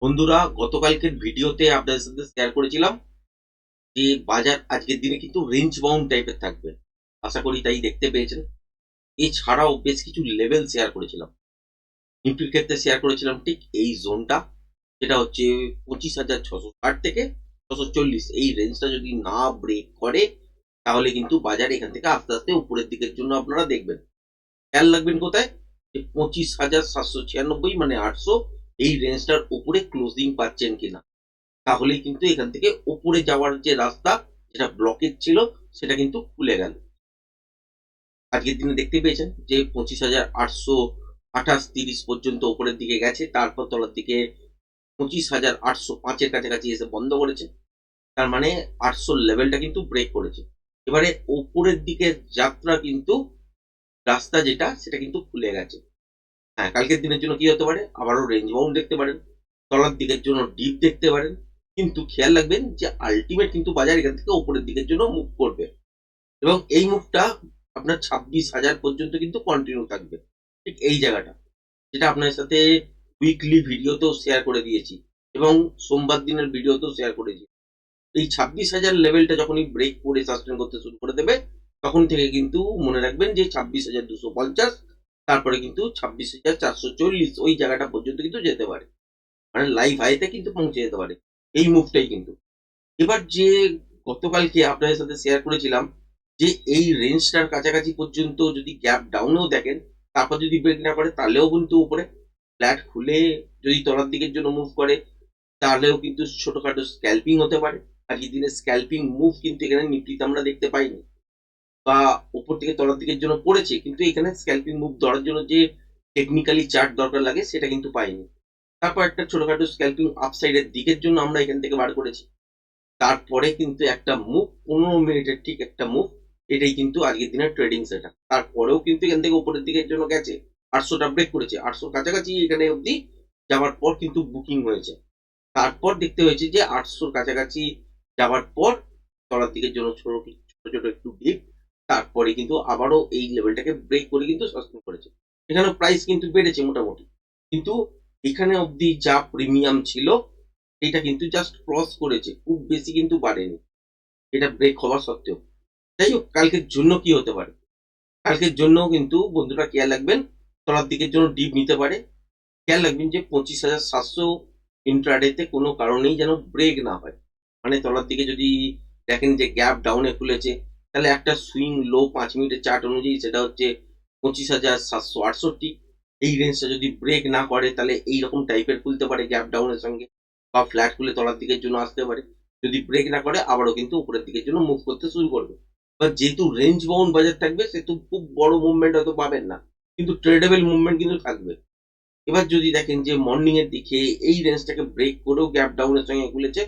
বন্ধুরা, গতকালকের ভিডিওতে আপনাদের সাথে শেয়ার করেছিলাম যে বাজার আজকের দিনে কিন্তু রেঞ্জ বাউন্ড টাইপের থাকবে। আশা করি তাই দেখতে পেয়েছেন। এছাড়াও বেশ কিছু লেভেল শেয়ার করেছিলাম। নিফটির ক্ষেত্রে শেয়ার করেছিলাম ঠিক এই জোনটা, যেটা হচ্ছে 25,660 থেকে 640। এই রেঞ্জটা যদি না ব্রেক করে তাহলে কিন্তু বাজার এখান থেকে আস্তে আস্তে উপরের দিকের জন্য আপনারা দেখবেন। খেয়াল রাখবেন কোথায়, যে 25,796 মানে 800, এই রেঞ্জটার উপরে ক্লোজিং পাচ্ছেন কিনা। তাহলেই কিন্তু এখান থেকে উপরে যাওয়ার যে রাস্তা, যেটা ব্লকেজ ছিল, সেটা কিন্তু খুলে গেল। আজকের দিনে দেখতে পেয়েছেন যে 25,828-30 পর্যন্ত উপরের দিকে গেছে, তারপর তলার দিকে 25,805-এর কাছাকাছি এসে বন্ধ করেছে। তার মানে 800 লেভেলটা কিন্তু ব্রেক করেছে। এবারে উপরের দিকের যাত্রা কিন্তু, রাস্তা যেটা, সেটা কিন্তু খুলে গেছে। হ্যাঁ, কালকের দিনের জন্য কি হতে পারে, আবারও রেঞ্জ বাউন্ড দেখতে পারেন, তলার দিকের জন্য ডিপ দেখতে পারেন। কিন্তু খেয়াল রাখবেন যে আলটিমেট কিন্তু বাজার এখান থেকে উপরের দিকের জন্য মুভ করবে, এবং এই মুভটা আপনার 26,000 পর্যন্ত কিন্তু কন্টিনিউ থাকবে। ঠিক এই জায়গাটা, যেটা আপনার সাথে উইকলি ভিডিওতেও শেয়ার করে দিয়েছি, এবং সোমবার দিনের ভিডিওতেও শেয়ার করেছি। এই 26,000 লেভেলটা যখনই ব্রেক করে সাস্টেন করতে শুরু করে দেবে, তখন থেকে কিন্তু মনে রাখবেন যে 26,250, তারপরে কিন্তু 26,440 ওই জায়গাটা পর্যন্ত কিন্তু যেতে পারে। মানে লাইভ হাইতে কিন্তু পৌঁছে যেতে পারে এই মুভটাই কিন্তু। এবার যে গতকালকে আপনাদের সাথে শেয়ার করেছিলাম যে এই রেঞ্জটার কাছাকাছি পর্যন্ত যদি গ্যাপ ডাউনেও দেখেন, তারপর যদি ব্রেক না করে, তাহলেও কিন্তু উপরে ফ্ল্যাট খুলে যদি তলার দিকের জন্য মুভ করে, তাহলেও কিন্তু ছোটখাটো স্ক্যাল্পিং হতে পারে। আজকের দিনে স্ক্যাল্পিং মুভ কিন্তু এখানে নিফটিতে আমরা দেখতে পাইনি, বা উপর থেকে তলার দিকের জন্য পড়েছে, কিন্তু এখানে স্ক্যাল্পিং মুভ ধরার জন্য যে টেকনিক্যালি চার্ট দরকার লাগে, সেটা কিন্তু পাইনি। তারপর একটা ছোটখাটো স্ক্যাল্পিং আপসাইডের দিকের জন্য আমরা এখান থেকে বার করেছি। তারপরে কিন্তু একটা মুভ, 15 মিনিটের ঠিক একটা মুভ, এটাই কিন্তু আজকের দিনের ট্রেডিং সেটা। তারপরেও কিন্তু এখান থেকে উপরের দিকের জন্য গেছে, 800টা ব্রেক করেছে, 800 কাছাকাছি এখানে অবধি যাওয়ার পর কিন্তু বুকিং হয়েছে। তারপর দেখতে হয়েছে যে 800 কাছাকাছি যাওয়ার পর তলার দিকের জন্য ছোট ছোট ছোট একটু ডিপ, তারপরে কিন্তু আবারও এই লেভেলটাকে ব্রেক করে কিন্তু সাস্টেন করেছে। এখানে প্রাইস কিন্তু বেড়েছে মোটামুটি, কিন্তু এখানে অবধি যা প্রিমিয়াম ছিল, এটা কিন্তু জাস্ট ক্রস করেছে, খুব বেশি কিন্তু বাড়েনি এটা ব্রেক হওয়া সত্ত্বেও। যাই হোক, কালকের জন্য কি হতে পারে, কালকের জন্য কিন্তু বন্ধুরা খেয়াল রাখবেন, তলার দিকের জন্য ডিপ নিতে পারে। খেয়াল রাখবেন যে 25,700 ইন্ট্রাডেতে কোনো কারণেই যেন ব্রেক না হয়। মানে তলার দিকে যদি দেখেন যে গ্যাপ ডাউনে খুলেছে, তাহলে একটা সুইং লো 5 মিনিটের চার্ট অনুযায়ী সেটা হচ্ছে 25,768। এই রেঞ্জটা যদি ব্রেক না করে, তাহলে এইরকম টাইপের খুলতে পারে গ্যাপ ডাউনের সঙ্গে, বা ফ্ল্যাট খুলে তলার দিকের জন্য আসতে পারে। যদি ব্রেক না করে, আবারও কিন্তু উপরের দিকের জন্য মুভ করতে শুরু করবে। বা যেহেতু রেঞ্জ বাউন্ড বাজার থাকবে, সেহেতু খুব বড় মুভমেন্ট হয়তো পাবেন না, কিন্তু ট্রেডেবল মুভমেন্ট কিন্তু থাকবে। এবার যদি দেখেন যে মর্নিং এর দিকে এই রেঞ্জটাকে ব্রেক করেও গ্যাপ ডাউনের সঙ্গে খুলেছে,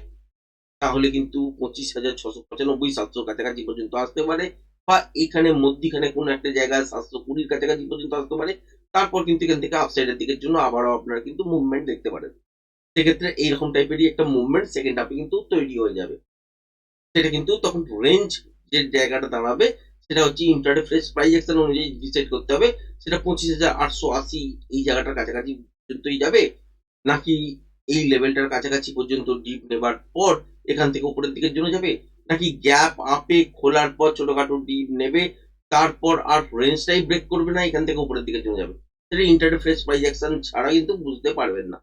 তাহলে কিন্তু 25,695 700 কাছাকাছি পর্যন্ত আসতে পারে, বা এখানে মধ্যিখানে কোনো একটা জায়গায় 720 কাছাকাছি পর্যন্ত আসতে পারে। তারপর কিন্তু এখান থেকে আপসাইডের দিকের জন্য আবারও আপনারা কিন্তু মুভমেন্ট দেখতে পারেন। সেক্ষেত্রে এইরকম টাইপেরই একটা মুভমেন্ট সেকেন্ড হাফে কিন্তু তৈরি হয়ে যাবে। সেটা কিন্তু তখন রেঞ্জ, যে জায়গাটা দাঁড়াবে, সেটা হচ্ছে ইন্টারডে ফ্রেশ প্রাইস অ্যাকশন অনুযায়ী ডিসাইড করতে হবে। সেটা 25,880 এই জায়গাটার কাছাকাছি পর্যন্তই যাবে, নাকি এই লেভেলটার কাছাকাছি পর্যন্ত ডিপ নেবার পর এখান থেকে উপরের দিকের জন্য যাবে, নাকি গ্যাপ আপে খোলার পর ছোটখাটো ডিপ নেবে, তারপর আর রেঞ্জটাই ব্রেক করবে না, এখান থেকে উপরের দিকের জন্য যাবে। সেটা ইন্টারডে ফ্রেশ প্রাইস অ্যাকশন ছাড়া কিন্তু বুঝতে পারবেন না।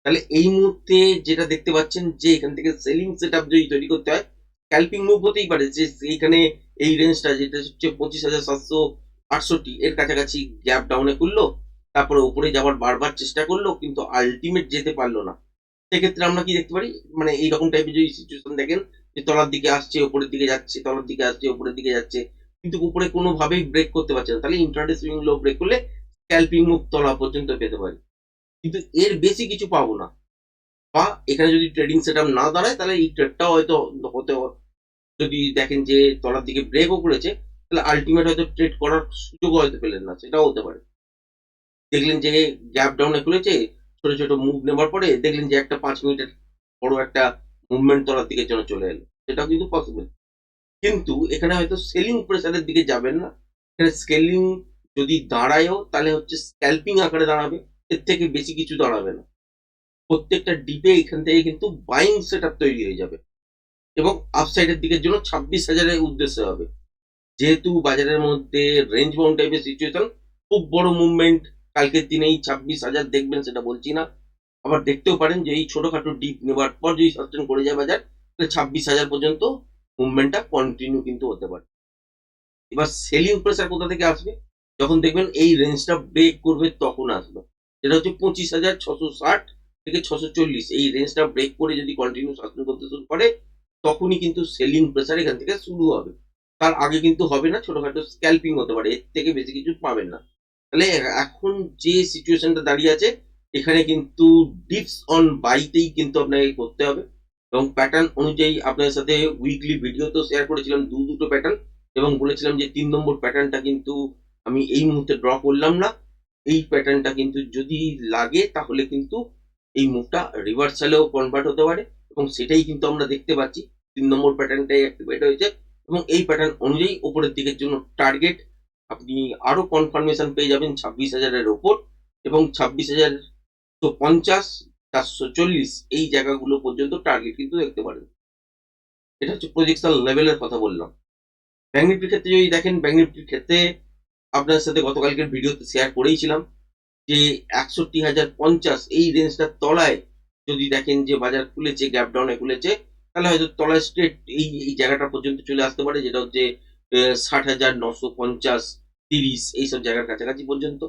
তাহলে এই মুহূর্তে যেটা দেখতে পাচ্ছেন, যে এখান থেকে সেলিং সেট আপ যদি তৈরি করতে হয়, স্ক্যাল্পিং মুভ হতেই পারে, যে এইখানে এই রেঞ্জটা যেটা হচ্ছে 25,768 এর কাছাকাছি গ্যাপ ডাউনে করলো, তারপরে উপরে যাওয়ার বারবার চেষ্টা করলো, কিন্তু আলটিমেট যেতে পারলো না। সেক্ষেত্রে আমরা কি দেখতে পারি, মানে এইরকম টাইপের যদি সিচুয়েশন দেখেন, যে তলার দিকে আসছে, উপরের দিকে যাচ্ছে, তলার দিকে আসছে, উপরের দিকে যাচ্ছে, কিন্তু উপরে কোনোভাবেই ব্রেক করতে পারছে না, তাহলে ইন্ট্রাডে সুইং লো ব্রেক করলে স্ক্যাল্পিং মুভ তলা পর্যন্ত পেতে পারি, কিন্তু এর বেশি কিছু পাবো না। বা এখানে যদি ট্রেডিং সেটআপ না দাঁড়ায়, তাহলে এই ট্রেডটাও হয়তো হতে, যদি দেখেন যে তলার দিকে ব্রেকও করেছে, তাহলে আলটিমেট হয়তো ট্রেড করার সুযোগও হয়তো পেলেন না, সেটাও হতে পারে। দেখলেন যে গ্যাপ ডাউনে খুলেছে, ছোট ছোট মুভ নেবার পরে দেখলেন যে একটা 5 মিনিটের বড় একটা মুভমেন্ট তলার দিকে জন্য চলে এলো, সেটাও কিন্তু পসিবল। কিন্তু এখানে হয়তো সেলিং প্রেসারের দিকে যাবেন না, এখানে স্কেলিং যদি দাঁড়ায়ও, তাহলে হচ্ছে স্ক্যাল্পিং আকারে দাঁড়াবে, এর থেকে বেশি কিছু দাঁড়াবে না। প্রত্যেকটা ডিপে এখান থেকে কিন্তু বাইং সেট তৈরি হয়ে যাবে এবং আপসাইডের দিকের জন্য 26,000-এর উদ্দেশ্যে হবে। যেহেতু বাজারের মধ্যে রেঞ্জ বাউন্ড টাইপের সিচুয়েশন, খুব বড় মুভমেন্ট কালকের দিনেই 26,000 দেখবেন সেটা বলছি না। আবার দেখতেও পারেন যে এই ছোটখাটো ডিপ নেবার পর যদি সাস্টেন করে যায় বাজার, তাহলে 26,000 পর্যন্ত মুভমেন্টটা কন্টিনিউ কিন্তু হতে পারে। এবার সেলিং প্রেসার কোথা থেকে আসবে? যখন দেখবেন এই রেঞ্জটা ব্রেক করবে তখন আসবে। যেটা হচ্ছে 25,660 থেকে 640, এই রেঞ্জটা ব্রেক করে যদি কন্টিনিউ সাস্টেন করতে শুরু করে, তখনই কিন্তু সেলিং প্রেসার এখান থেকে শুরু হবে। তার আগে কিন্তু হবে না, ছোটখাটো স্ক্যাল্পিং হতে পারে, এর থেকে বেশি কিছু পাবেন না। তাহলে এখন যে সিচুয়েশনটা দাঁড়িয়ে আছে, এখানে কিন্তু ডিপস অন বাইতেই কিন্তু আপনাকে করতে হবে এবং প্যাটার্ন অনুযায়ী আপনাদের সাথে উইকলি ভিডিও তো শেয়ার করেছিলাম দুটো প্যাটার্ন, এবং বলেছিলাম যে 3 নম্বর প্যাটার্নটা কিন্তু আমি এই মুহূর্তে ড্র করলাম না। এই প্যাটার্নটা কিন্তু যদি লাগে তাহলে কিন্তু এই মুভটা রিভার্সালেও কনভার্ট হতে পারে এবং সেটাই কিন্তু আমরা দেখতে পাচ্ছি। 3 নম্বর প্যাটার্নটাই অ্যাক্টিভেট হয়েছে এবং এই প্যাটার্ন অনুযায়ী উপরের দিকের জন্য টার্গেট আপনি আরো কনফার্মেশন পেয়ে যাবেন 26,000-এর ওপর এবং 26,050, 440 এই জায়গাগুলো পর্যন্ত টার্গেট কিন্তু দেখতে পারেন। এটা হচ্ছে প্রজেকশন লেভেলের কথা বললাম। ব্যাংক নিফটির ক্ষেত্রে যদি দেখেন, ব্যাংক নিফটির ক্ষেত্রে আপনার সাথে গতকালকের ভিডিওতে শেয়ার করেইছিলাম যে 61,050 এই রেঞ্জটার তলায় যদি দেখেন যে বাজার খুলেছে, গ্যাপ ডাউনে খুলেছে, তাহলে হয়তো তলায় স্ট্রেট এই জায়গাটা পর্যন্ত চলে আসতে পারে, যেটা হচ্ছে 60,950, 30 এইসব জায়গার কাছাকাছি পর্যন্ত।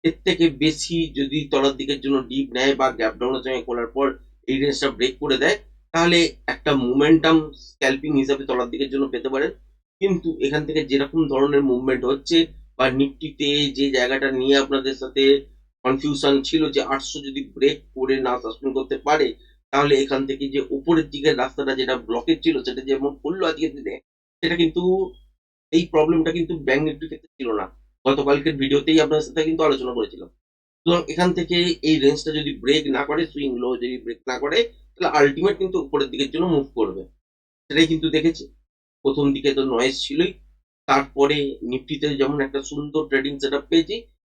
এর থেকে বেশি যদি তলার দিকের জন্য ডিপ নেয় বা গ্যাপ ডাউনের সঙ্গে খোলার পর এই রেঞ্জটা ব্রেক করে দেয়, তাহলে একটা মোমেন্টাম স্ক্যাল্পিং হিসাবে তলার দিকের জন্য পেতে পারেন। কিন্তু এখান থেকে যেরকম ধরনের মুভমেন্ট হচ্ছে বা নিফটিতে যে জায়গাটা নিয়ে আপনাদের সাথে কনফিউশন ছিল যে 800 যদি ব্রেক করে না সাসপেন্ড করতে পারে, তাহলে এখান থেকে যে উপরের দিকের রাস্তাটা যেটা ব্লকেজ ছিল সেটা যেমন করলো আজকের দিনে, সেটা কিন্তু এই প্রবলেমটা কিন্তু ব্যাংক নিফটির ক্ষেত্রে ছিল না। গতকালকের ভিডিওতেই আপনার সাথে কিন্তু আলোচনা করেছিলাম। সুতরাং এখান থেকে এই রেঞ্জটা যদি ব্রেক না করে, সুইং লো যদি ব্রেক না করে, তাহলে আলটিমেট কিন্তু উপরের দিকের জন্য মুভ করবে। সেটাই কিন্তু দেখেছি। প্রথম দিকে তো নয়েজ ছিলই, তারপরে নিফটিতে যেমন একটা সুন্দর ট্রেডিং সেটআপ পেয়েছি,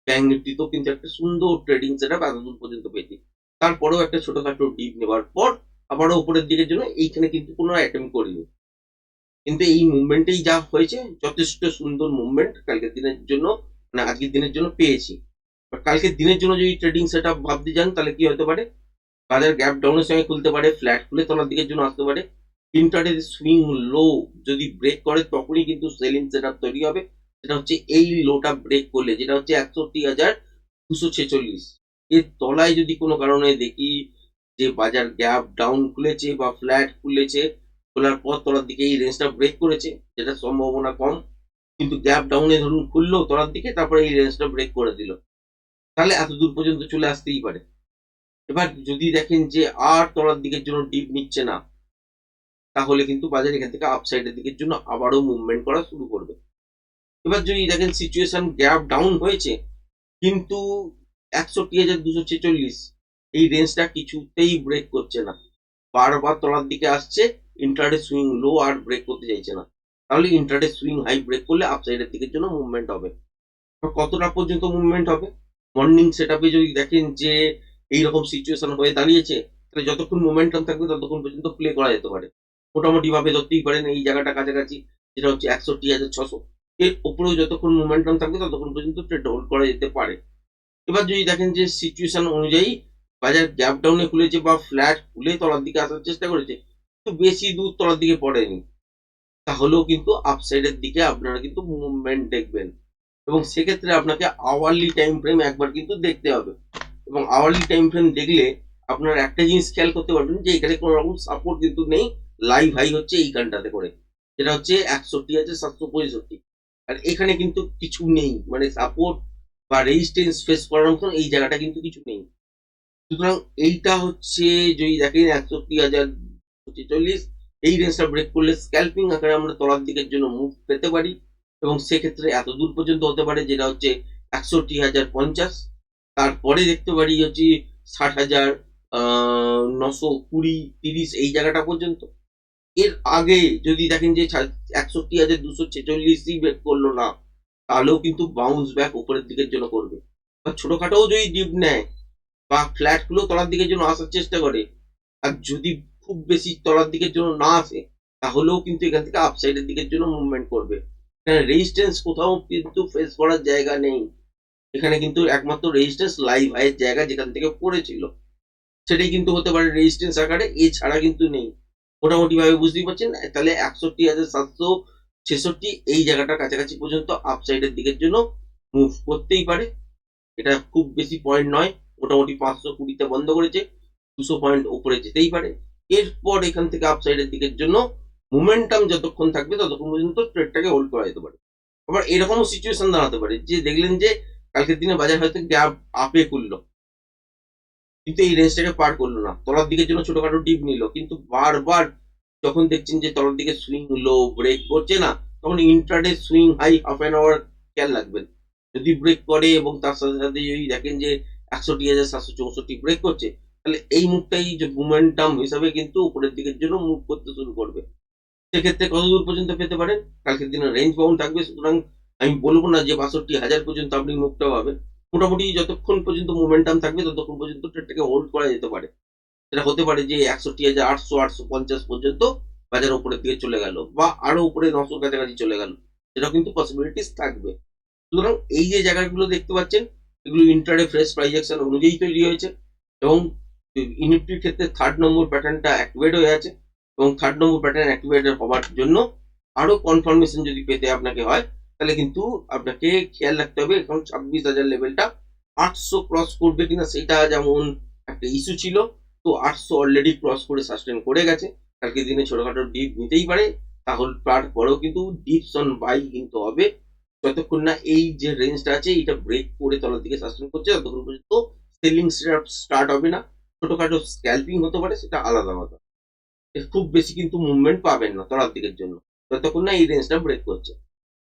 ব্যাংক নিফটিতেও কিন্তু একটা সুন্দর ট্রেডিং সেটআপ এতদূর পর্যন্ত পেয়েছি। তারপরেও একটা ছোটখাটো ডিপ নেবার পর আবারও উপরের দিকের জন্য এইখানে কিন্তু কোনো অ্যাটেম্প করিনি। কিন্তু এই মুভমেন্টেই যা হয়েছে, যথেষ্ট সুন্দর মুভমেন্ট কালকের দিনের জন্য, মানে আজকের দিনের জন্য পেয়েছি। কালকের দিনের জন্য যদি ট্রেডিং সেটআপ ভাবতে যান, তাহলে কি হতে পারে? বাজার গ্যাপ ডাউনের সঙ্গে খুলতে পারে, ফ্ল্যাট খুলে তলার দিকের জন্য আসতে পারে। ইন্টারডে সুইং লো যদি ব্রেক করে তখনই কিন্তু সেলিং সেটআপ তৈরি হবে। সেটা হচ্ছে এই লোটা ব্রেক করলে, যেটা হচ্ছে 61,246, এর তলায় যদি কোনো কারণে দেখি যে বাজার গ্যাপ ডাউন খুলেছে বা ফ্ল্যাট খুলেছে, খোলার পর তলার দিকে এই রেঞ্জটা ব্রেক করেছে, যেটা সম্ভাবনা কম, কিন্তু গ্যাপ ডাউনে ধরুন খুললো তলার দিকে, তারপরে এই রেঞ্জটা ব্রেক করে দিল, তাহলে এত দূর পর্যন্ত চলে আসতেই পারে। এবার যদি দেখেন যে আর তলার দিকের জন্য ডিপ নিচ্ছে না, তাহলে কিন্তু বাজার এখান থেকে আপসাইডের দিকের জন্য আবারও মুভমেন্ট করা শুরু করবে। এবার যদি দেখেন সিচুয়েশন গ্যাপ ডাউন হয়েছে, কিন্তু 61,246 এই রেঞ্জটা কিছুতেই ব্রেক করছে না, বারবার তলার দিকে আসছে, ইন্টারডে সুইং লো আর ব্রেক করতে চাইছে না, তাহলে ইন্টারডে সুইং হাই ব্রেক করলে আপসাইডের দিকের জন্য মুভমেন্ট হবে। কতটা পর্যন্ত মুভমেন্ট হবে? মর্নিং সেটআপে যদি দেখেন যে এইরকম সিচুয়েশন হয়ে দাঁড়িয়েছে, তাহলে যতক্ষণ মোমেন্টাম থাকবে ততক্ষণ পর্যন্ত প্লে করা যেতে পারে। মোটামুটি ভাবে ধরতেই পারেন এই জায়গাটা কাছাকাছি, যেটা হচ্ছে 61,600, এর উপরেও যতক্ষণ মোমেন্টাম থাকবে ততক্ষণ পর্যন্ত ট্রেড হোল্ড করা যেতে পারে। এবার যদি দেখেন যে সিচুয়েশন অনুযায়ী বাজার গ্যাপ ডাউনে খুলেছে বা ফ্ল্যাট খুলে তলার দিকে আসার চেষ্টা করেছে, কিন্তু বেশি দূর তলার দিকে পড়েনি, তাহলেও কিন্তু আপসাইডের দিকে আপনারা কিন্তু মুভমেন্ট দেখবেন এবং সেক্ষেত্রে আপনাকে আওয়ারলি টাইম ফ্রেম একবার কিন্তু দেখতে হবে এবং আওয়ারলি টাইম ফ্রেম দেখলে আপনার একটা জিনিস খেয়াল করতে পারবেন যে এখানে কোনো রকম সাপোর্ট কিন্তু নেই। লাইভ হাই হচ্ছে এইখানটাতে করে, যেটা হচ্ছে 61,765, আর এখানে কিন্তু কিছু নেই, মানে সাপোর্ট বা রেজিস্ট্যান্স ফেস করার মতন এই জায়গাটা কিন্তু কিছু নেই। সুতরাং এইটা হচ্ছে যদি দেখেন 61,046 এই রেঞ্জটা ব্রেক করলে স্ক্যাল্পিং আকারে আমরা তলার দিকের জন্য মুভ পেতে পারি এবং সেক্ষেত্রে এত দূর পর্যন্ত হতে পারে, যেটা হচ্ছে 61,050, তারপরে দেখতে পারি হচ্ছে 60,920, 30 এই জায়গাটা পর্যন্ত। এর আগে যদি দেখেন যে 61,246 ব্রেক করলো না, তাহলেও কিন্তু বাউন্স ব্যাক উপরের দিকের জন্য করবে, বা ছোটখাটো যদি ডিপ নেয় বা ফ্ল্যাট গুলো তলার দিকের জন্য আসার চেষ্টা করে, আর যদি খুব বেশি তলার দিকের জন্য না আসে তাহলেও কিন্তু এখান থেকে আপসাইডের দিকের জন্য মুভমেন্ট করবে। এখানে রেজিস্ট্যান্স কোথাও কিন্তু ফেস করার জায়গা নেই। এখানে কিন্তু একমাত্র রেজিস্ট্যান্স লাইভ হাইয়ের জায়গা যেখান থেকে পড়েছিল সেটাই কিন্তু হতে পারে রেজিস্ট্যান্স আকারে, এছাড়া কিন্তু নেই। মোটামুটি ভাবে বুঝতেই পারছেন, তাহলে 61,766 এই জায়গাটার কাছাকাছি পর্যন্ত আপসাইডের দিকের জন্য মুভ করতেই পারে। এটা খুব বেশি পয়েন্ট নয়, মোটামুটি 520তে বন্ধ করেছে, 200 পয়েন্ট উপরে যেতেই পারে। এরপর এখান থেকে আপসাইডের দিকের জন্য মোমেন্টাম যতক্ষণ থাকবে ততক্ষণ পর্যন্ত ট্রেডটাকে হোল্ড করা যেতে পারে। আবার এরকমও সিচুয়েশন দাঁড়াতে পারে যে দেখলেন যে কালকের দিনে বাজার হয়তো গ্যাপ আপে খুললো, কিন্তু এই রেঞ্জটাকে পার করলো না, তলার দিকের জন্য ছোটখাটো ডিপ নিল, কিন্তু বারবার যখন দেখছেন যে তলার দিকে সুইং লো ব্রেক করছে না, তখন intraday swing high half an hour খেয়াল রাখবেন। যদি ব্রেক করে এবং তার সাথে সাথে যদি দেখেন যে 61,764 ব্রেক করছে, তাহলে এই মুভটাই যে মোমেন্টাম হিসাবে কিন্তু উপরের দিকের জন্য মুভ করতে শুরু করবে। সেক্ষেত্রে কত দূর পর্যন্ত পেতে পারেন, কালকের দিনে রেঞ্জ বাউন্ড থাকবে, সুতরাং আমি বলবো না যে 62,000 পর্যন্ত আপনি মুভটা পাবেন। মোটামুটি যতক্ষণ পর্যন্ত মোমেন্টাম থাকবে ততক্ষণ পর্যন্ত ট্রেডটাকে হোল্ড করা যেতে পারে। সেটা হতে পারে যে 61,800 850 পর্যন্ত বাজার উপরের দিকে চলে গেল, বা আরো উপরে 900 কাছাকাছি চলে গেল, সেটাও কিন্তু পসিবিলিটিস থাকবে। সুতরাং এই যে জায়গাগুলো দেখতে পাচ্ছেন, এগুলো ইন্টারডে ফ্রেশ প্রাইস অ্যাকশন অনুযায়ী তৈরি হয়েছে, এবং নিফটির ক্ষেত্রে থার্ড নম্বর প্যাটার্নটা অ্যাক্টিভেট হয়ে আছে, এবং থার্ড নম্বর প্যাটার্ন অ্যাক্টিভেট হওয়ার জন্য আরো কনফার্মেশন যদি পেতে আপনাকে হয়, তাহলে কিন্তু আপনাকে খেয়াল রাখতে হবে এখন 26,000 লেভেলটা 800 ক্রস করবে কিনা সেটা যেমন একটা ইস্যু ছিল। তো 800 অলরেডি ক্রস করে সাস্টেন করে গেছে, কালকে দিনে ছোটখাটো ডিপ নিতেই পারে, তাহলে তারপরেও কিন্তু ডিপস অন বাই কিন্তু হবে যতক্ষণ না এই যে রেঞ্জটা আছে এটা ব্রেক করে তলার দিকে সাস্টেন করছে, ততক্ষণ পর্যন্ত সেলিং স্টার্ট হবে না। ছোটখাটো স্ক্যালপিং হতে পারে, সেটা আলাদা কথা। খুব বেশি কিন্তু মুভমেন্ট পাবেন না তলার দিকের জন্য যতক্ষণ না এই রেঞ্জটা ব্রেক করছে।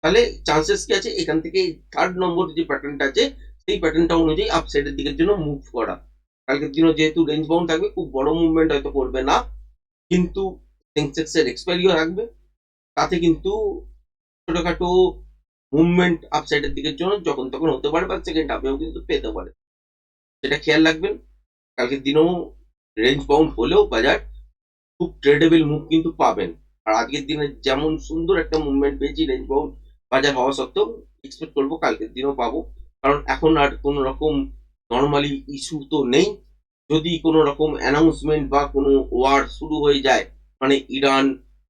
তাহলে চান্সেস কি আছে এখান থেকে থার্ড নম্বর যে প্যাটার্নটা আছে সেই প্যাটার্নটা অনুযায়ী আপসাইডের দিকের জন্য মুভ করা। কালকের দিনও যেহেতু রেঞ্জ বাউন্ড থাকবে, খুব বড় মুভমেন্ট হয়তো করবে না, কিন্তু সেন্সেক্স এর এক্সপায়ারিও থাকবে, তাতে কিন্তু ছোটখাটো মুভমেন্ট আপসাইডের দিকের জন্য যখন তখন হতে পারে, বা সেকেন্ড হাফেও কিন্তু পেতে পারে, সেটা খেয়াল রাখবেন। কালকের দিনেও রেঞ্জ বাউন্ড হলেও বাজার খুব ট্রেডেবল মুভ কিন্তু পাবেন। আর আজকের দিনে যেমন সুন্দর একটা মুভমেন্ট পেয়েছি রেঞ্জ বাউন্ড বাজার হওয়া সত্ত্বেও, এক্সপেক্ট করবো কালকের দিনও পাবো, কারণ এখন আর কোনো রকম নর্মালি ইস্যু তো নেই। যদি কোনো রকম অ্যানাউন্সমেন্ট বা কোনো ওয়ার শুরু হয়ে যায়, মানে ইরান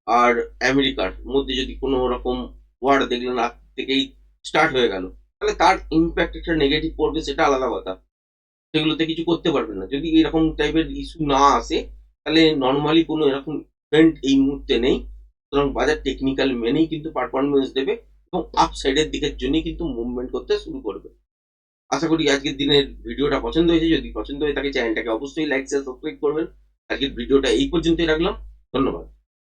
আর আমেরিকার মধ্যে যদি কোনো রকম ওয়ার দেখলেন আজ থেকেই স্টার্ট হয়ে গেল, তাহলে তার ইম্প্যাক্ট একটা নেগেটিভ পড়বে, সেটা আলাদা কথা, সেগুলোতে কিছু করতে পারবেন না। যদি এরকম টাইপের ইস্যু না আসে, তাহলে নর্মালি কোনো এরকম ট্রেন্ড এই মুহূর্তে নেই, সুতরাং বাজার টেকনিক্যাল মেনেই কিন্তু পারফরমেন্স দেবে এবং আপসাইডের দিকের জন্যই কিন্তু মুভমেন্ট করতে শুরু করবে। আশা করি আজকের দিনের ভিডিওটা পছন্দ হয়েছে, যদি পছন্দ হয়ে থাকে চ্যানেলটাকে অবশ্যই লাইক শেয়ার সাবস্ক্রাইব করবেন। আজকের ভিডিওটা এই পর্যন্তই রাখলাম, ধন্যবাদ।